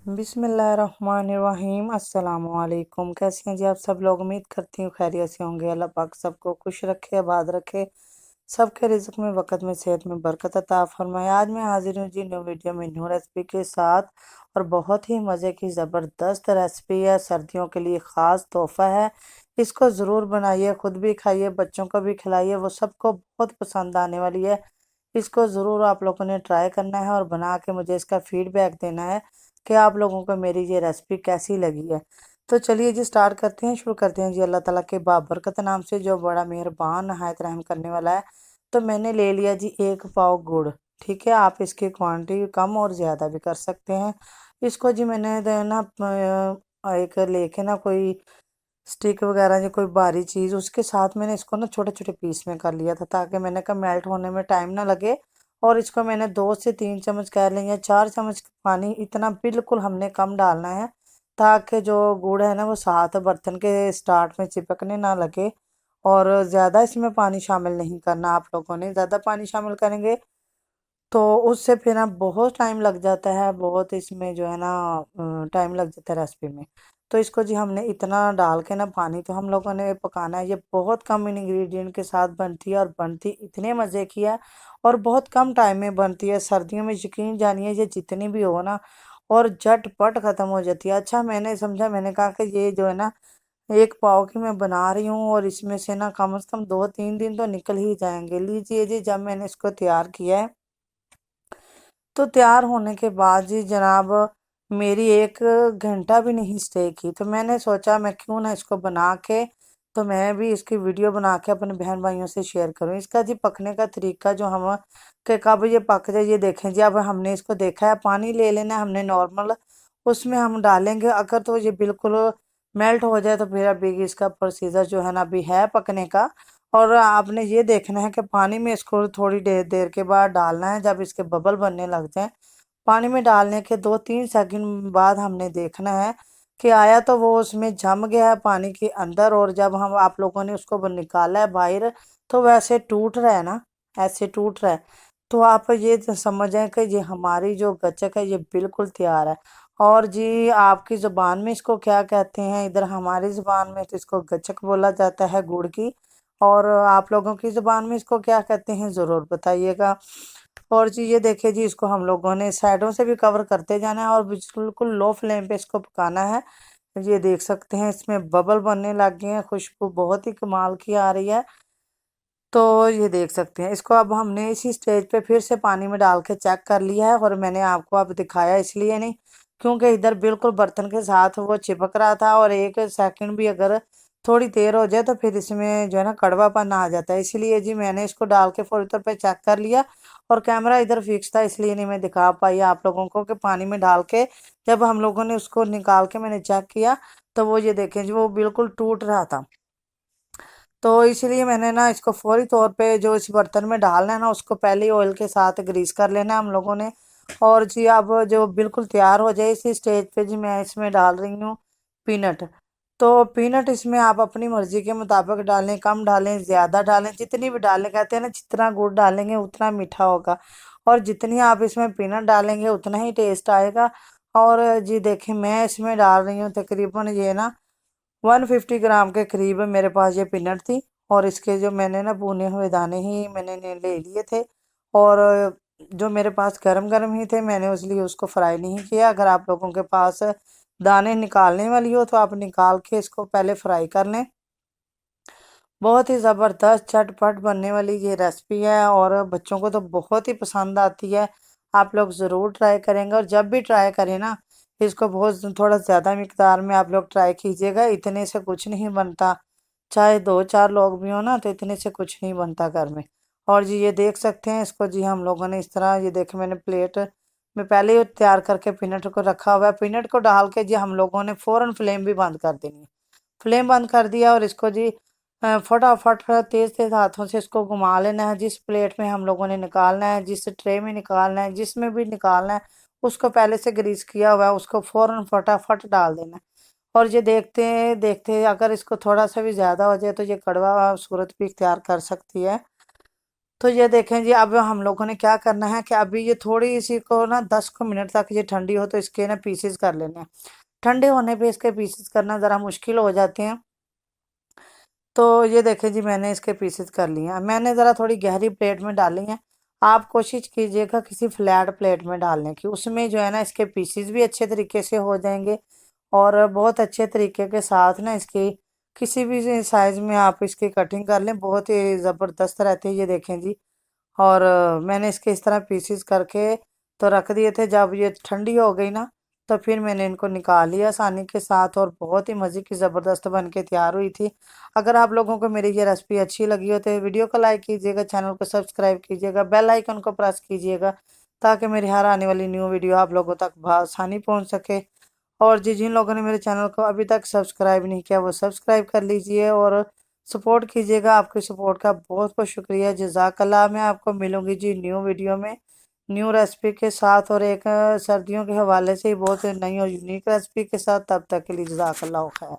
बिस्मिल्लाहिर्रहमानिर्रहीम अस्सलामुअलैकुम। कैसे हैं जी आप सब लोग? उम्मीद करती हूँ खैरियत से होंगे। अल्लाह पाक सबको खुश रखे, आबाद रखे, सबके रिज़्क में, वक़्त में, सेहत में बरकत अता फरमाए। आज मैं हाजिर हूँ जी न्यू वीडियो में न्यू रेसिपी के साथ, और बहुत ही मज़े की ज़बरदस्त रेसिपी है। सर्दियों के लिए ख़ास तोहफ़ा है। इसको ज़रूर बनाइए, ख़ुद भी खाइए, बच्चों को भी खिलाइए, वो सबको बहुत पसंद आने वाली है। इसको ज़रूर आप लोगों ने ट्राई करना है और बना के मुझे इसका फ़ीडबैक देना है कि आप लोगों को मेरी ये रेसिपी कैसी लगी है। तो चलिए जी स्टार्ट करते हैं, शुरू करते हैं जी अल्लाह ताला के बाबरकत नाम से, जो बड़ा मेहरबान नहायत रहम करने वाला है। तो मैंने ले लिया जी 1 पाव गुड़। ठीक है, आप इसकी क्वांटिटी कम और ज़्यादा भी कर सकते हैं। इसको जी मैंने ना एक लेके ना कोई स्टिक वगैरह या कोई भारी चीज़, उसके साथ मैंने इसको ना छोटे छोटे पीस में कर लिया था, ताकि मैंने कहा मेल्ट होने में टाइम ना लगे। और इसको मैंने 2 से 3 चम्मच कह लें या 4 चम्मच पानी, इतना बिल्कुल हमने कम डालना है, ताकि जो गुड़ है ना वो साथ बर्तन के स्टार्ट में चिपकने ना लगे। और ज़्यादा इसमें पानी शामिल नहीं करना आप लोगों ने। ज़्यादा पानी शामिल करेंगे तो उससे फिर ना बहुत टाइम लग जाता है, बहुत इसमें जो है ना टाइम लग जाता है रेसिपी में। तो इसको जी हमने इतना डाल के ना पानी तो हम लोगों ने पकाना है। ये बहुत कम इंग्रेडिएंट के साथ बनती है, और बनती इतने मज़े की है, और बहुत कम टाइम में बनती है। सर्दियों में यकीन जानिए ये जितनी भी हो ना, और झटपट ख़त्म हो जाती है। अच्छा, मैंने समझा, मैंने कहा कि ये जो है ना 1 पाव की मैं बना रही हूँ, और इसमें से ना कम से कम 2-3 दिन तो निकल ही जाएंगे। लीजिए जी, जब मैंने इसको तैयार किया है तो तैयार होने के बाद जी जनाब, मेरी 1 घंटा भी नहीं स्टे की। तो मैंने सोचा मैं क्यों ना इसको बना के, तो मैं भी इसकी वीडियो बना के अपने बहन भाइयों से शेयर करूं। इसका जी पकने का तरीका जो हम के कब ये पक जाए, ये देखें जी। अब हमने इसको देखा है, पानी ले लेना है हमने नॉर्मल, उसमें हम डालेंगे। अगर तो ये बिल्कुल मेल्ट हो जाए तो फिर अभी इसका प्रोसीजर जो है ना अभी है पकने का। और आपने ये देखना है कि पानी में इसको थोड़ी देर देर के बाद डालना है। जब इसके बबल बनने लग जाए, पानी में डालने के 2-3 सेकंड बाद हमने देखना है कि आया तो वो उसमें जम गया है पानी के अंदर। और जब हम आप लोगों ने उसको निकाला है बाहर, तो वैसे टूट रहा है ना, ऐसे टूट रहा है। तो आप ये समझ जाएं कि ये हमारी जो गचक है ये बिल्कुल तैयार है। और जी आपकी ज़ुबान में इसको क्या कहते हैं? इधर हमारी ज़ुबान में तो इसको गचक बोला जाता है, गुड़ की। और आप लोगों की ज़ुबान में इसको क्या कहते हैं ज़रूर बताइएगा। और जी ये देखिए जी, इसको हम लोगों ने साइडों से भी कवर करते जाना है, और बिल्कुल लो फ्लेम पे इसको पकाना है। ये देख सकते हैं इसमें बबल बनने लग गए हैं, खुशबू बहुत ही कमाल की आ रही है। तो ये देख सकते हैं, इसको अब हमने इसी स्टेज पे फिर से पानी में डाल के चेक कर लिया है। और मैंने आपको अब दिखाया इसलिए नहीं, क्योंकि इधर बिल्कुल बर्तन के साथ वो चिपक रहा था, और 1 सेकंड भी अगर थोड़ी देर हो जाए तो फिर इसमें जो है ना कड़वापन आ जाता है। इसलिए जी मैंने इसको डाल के फौरी तौर पे चेक कर लिया, और कैमरा इधर फिक्स था इसलिए नहीं मैं दिखा पाई आप लोगों को कि पानी में डाल के जब हम लोगों ने उसको निकाल के मैंने चेक किया, तो वो ये देखें जी वो बिल्कुल टूट रहा था। तो इसलिए मैंने ना इसको फौरी तौर पे जो इस बर्तन में डालना है ना, उसको पहले ही ऑयल के साथ ग्रीस कर लेना है हम लोगों ने। और जी अब जो बिल्कुल तैयार हो जाए इसी स्टेज पे जी मैं इसमें डाल रही हूँ पीनट। तो पीनट इसमें आप अपनी मर्जी के मुताबिक डालें, कम डालें, ज़्यादा डालें, जितनी भी डालें। कहते हैं ना जितना गुड़ डालेंगे उतना मीठा होगा, और जितनी आप इसमें पीनट डालेंगे उतना ही टेस्ट आएगा। और जी देखें, मैं इसमें डाल रही हूँ तकरीबन ये ना 150 ग्राम के करीब मेरे पास ये पीनट थी। और इसके जो मैंने ना भुने हुए दाने ही मैंने ले लिए थे, और जो मेरे पास गरम गरम ही थे, मैंने इसलिए उसको फ्राई नहीं किया। अगर आप लोगों के पास दाने निकालने वाली हो तो आप निकाल के इसको पहले फ्राई कर लें। बहुत ही ज़बरदस्त झटपट बनने वाली ये रेसिपी है, और बच्चों को तो बहुत ही पसंद आती है। आप लोग ज़रूर ट्राई करेंगे, और जब भी ट्राई करें ना, इसको बहुत थोड़ा ज़्यादा मिकदार में आप लोग ट्राई कीजिएगा। इतने से कुछ नहीं बनता, चाहे 2-4 लोग भी हो ना, तो इतने से कुछ नहीं बनता घर में। और जी ये देख सकते हैं इसको जी हम लोगों ने इस तरह, ये देखें मैंने प्लेट में पहले ही तैयार करके पीनट को रखा हुआ है। पीनट को डाल के जी हम लोगों ने फ़ौरन फ्लेम भी बंद कर देनी है। फ्लेम बंद कर दिया, और इसको जी फटाफट तेज तेज हाथों से इसको घुमा लेना है। जिस प्लेट में हम लोगों ने निकालना है, जिस ट्रे में निकालना है, जिसमें भी निकालना है, उसको पहले से ग्रीस किया हुआ है, उसको फौरन फटाफट डाल देना है। और ये देखते देखते अगर इसको थोड़ा सा भी ज़्यादा हो जाए तो ये कड़वा सूरत भी इख्तियार कर सकती है। तो ये देखें जी, अब हम लोगों ने क्या करना है कि अभी ये थोड़ी इसी को ना 10 मिनट तक ये ठंडी हो तो इसके ना पीसेस कर लेने हैं। ठंडे होने पे इसके पीसेस करना ज़रा मुश्किल हो जाते हैं। तो ये देखें जी, मैंने इसके पीसेस कर लिए हैं। मैंने ज़रा थोड़ी गहरी प्लेट में डाली हैं। आप कोशिश कीजिएगा किसी फ्लैट प्लेट में डालने की, उसमें जो है ना इसके पीसेस भी अच्छे तरीके से हो जाएंगे और बहुत अच्छे तरीके के साथ ना इसकी किसी भी साइज़ में आप इसकी कटिंग कर लें, बहुत ही ज़बरदस्त रहती है। ये देखें जी, और मैंने इसके इस तरह पीसेस करके तो रख दिए थे। जब ये ठंडी हो गई ना, तो फिर मैंने इनको निकाल लिया आसानी के साथ और बहुत ही मज़े की ज़बरदस्त बन के तैयार हुई थी। अगर आप लोगों को मेरी ये रेसिपी अच्छी लगी हो तो वीडियो को लाइक कीजिएगा, चैनल को सब्सक्राइब कीजिएगा, बेल आइकन को प्रेस कीजिएगा ताकि मेरी हर आने वाली न्यू वीडियो आप लोगों तक आसानी पहुँच सके। और जिन लोगों ने मेरे चैनल को अभी तक सब्सक्राइब नहीं किया वो सब्सक्राइब कर लीजिए और सपोर्ट कीजिएगा। आपके सपोर्ट का बहुत बहुत शुक्रिया, जज़ाकल्लाह। मैं आपको मिलूंगी जी न्यू वीडियो में, न्यू रेसिपी के साथ और एक सर्दियों के हवाले से ही बहुत नई और यूनिक रेसिपी के साथ। तब तक के लिए जज़ाकल्लाह खैर।